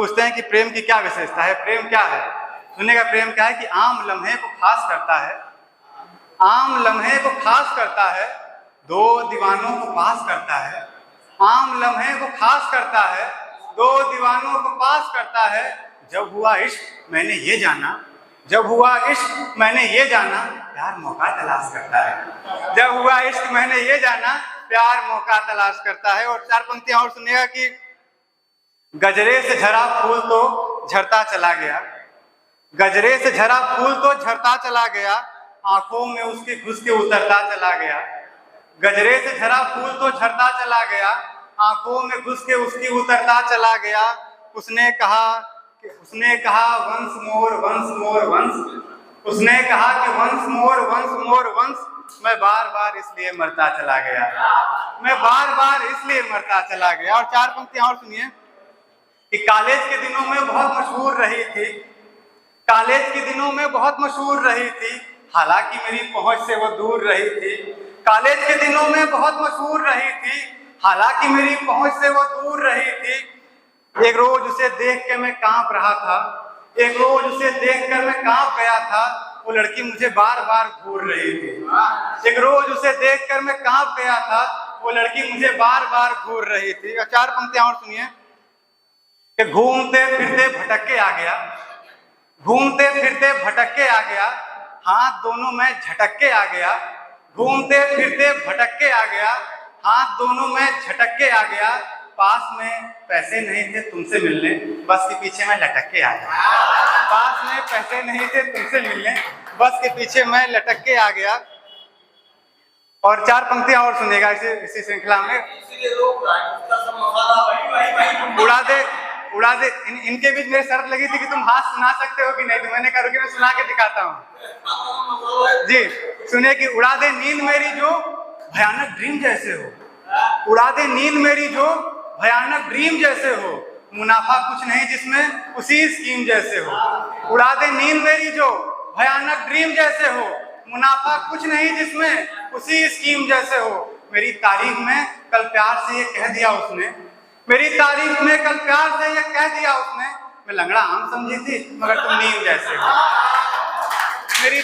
पूछते हैं कि प्रेम की क्या विशेषता है, प्रेम क्या है। सुनिएगा प्रेम क्या है कि आम लम्हे को खास करता है, आम लम्हे को खास करता है, दो दीवानों को पास करता है। आम लम्हे को खास करता है, दो दीवानों को पास करता है। जब हुआ इश्क मैंने ये जाना, जब हुआ इश्क मैंने ये जाना, प्यार मौका तलाश करता है। जब हुआ इश्क मैंने ये जाना, प्यार मौका तलाश करता है। और चार पंक्तियां और सुनिएगा कि गजरे से झरा फूल तो झरता चला गया, गजरे से झरा फूल तो झरता चला गया, आंखों में उसके घुस के उतरता चला गया। गजरे से झरा फूल तो झरता चला गया, आंखों में घुस के उसकी उतरता चला गया। उसने कहा once more once more once, उसने कहा कि वंस मोर वंस, मैं बार बार इसलिए मरता चला गया, मैं बार बार इसलिए मरता चला गया। और चार पंक्तियां और सुनिए कि कॉलेज के दिनों में बहुत मशहूर रही थी, कॉलेज के दिनों में बहुत मशहूर रही थी, हालांकि मेरी पहुंच से वो दूर रही थी। कॉलेज के दिनों में बहुत मशहूर रही थी, हालांकि मेरी पहुंच से वो दूर रही थी। एक रोज उसे देख के मैं कांप रहा था, एक रोज उसे देख कर मैं कांप गया था, वो लड़की मुझे बार बार घूर रही थी। एक रोज उसे देख कर मैं कांप गया था, वो लड़की मुझे बार बार घूर रही थी। और चार पंक्तियां और सुनिए कि घूमते फिरते भटक के आ गया, घूमते फिरते भटक के आ गया, हाथ दोनों में झटक के आ गया। घूमते फिरते भटक के आ गया, हाथ दोनों में झटक के आ गया। पास में पैसे नहीं थे तुमसे मिलने, बस के पीछे मैं लटक के आ गया। पास में पैसे नहीं थे तुमसे मिलने, बस के पीछे मैं लटक के आ गया। और चार पंक्तियां और सुनेगा इसी श्रृंखला में। उड़ा दे इनके बीच मेरी शर्त लगी थी कि तुम हाथ सुना सकते हो कि नहीं, तो मैंने कहा कि मैं सुना के दिखाता हूँ जी। सुनिए कि उड़ा दे नींद मेरी जो भयानक ड्रीम जैसे हो, उड़ा दे नींद मेरी जो भयानक ड्रीम जैसे हो, मुनाफा कुछ नहीं जिसमें उसी स्कीम जैसे हो। उड़ा दे नींद मेरी जो भयानक ड्रीम जैसे हो, मुनाफा कुछ नहीं जिसमें उसी स्कीम जैसे हो। मेरी तारीफ में कल प्यार से ये कह दिया उसने, मेरी तारीफ में कल प्यार से ये कह दिया उसने, मैं लंगड़ा आम समझी थी मगर तुम नीम जैसे हो। मेरी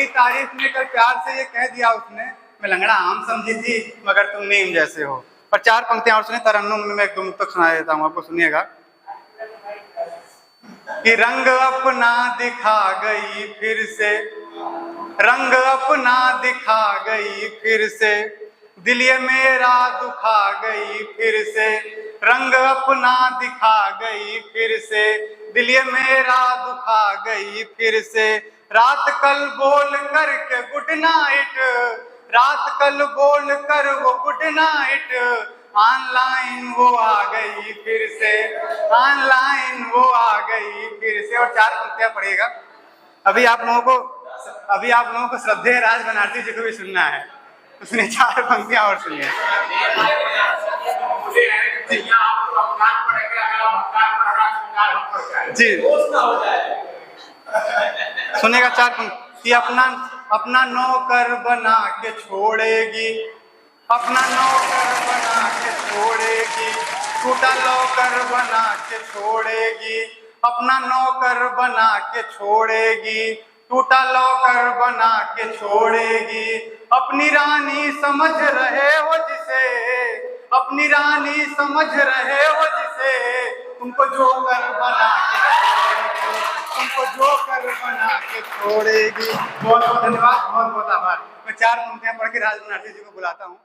तारीफ में कल प्यार से ये कह दिया उसने, मैं लंगड़ा आम समझी थी मगर तुम नीम जैसे हो। पर चार पंक्तियां और सुनिए, तरन्नुम में मैं एक दो तक सुना देता हूँ आपको, सुनिएगा कि रंग अपना दिखा गई फिर से, रंग अपना दिखा गई फिर से, दिल ये मेरा दुखा गई फिर से। रंग अपना दिखा गई फिर से, दिल ये मेरा दुखा गई फिर से। रात कल बोल कर के गुड नाइट, रात कल बोल कर वो गुड नाइट, ऑनलाइन वो आ गई फिर से, ऑनलाइन वो आ गई फिर से। और चार पंक्तियां पढ़िएगा। अभी आप लोगों को श्रद्धेय राज बनारसी जी को भी सुनना है, उसने चार पंक्तियां और सुनिए जी। सुनेगा चार पंक्ति। अपना नौकर बना के छोड़ेगी, अपना नौकर बना के छोड़ेगी, टूटा नौकर बना के छोड़ेगी। अपना नौकर बना के छोड़ेगी, टूटा नौकर बना के छोड़ेगी। अपनी रानी समझ रहे हो जिसे, अपनी रानी समझ रहे हो जिसे, तुमको जोकर बना के छोड़ेगी, तुमको जोकर बना के छोड़ेगी। बहुत बहुत धन्यवाद, बहुत बहुत आभार। मैं चार पंक्तियां पढ़ के राज बनारसी जी को बुलाता हूँ।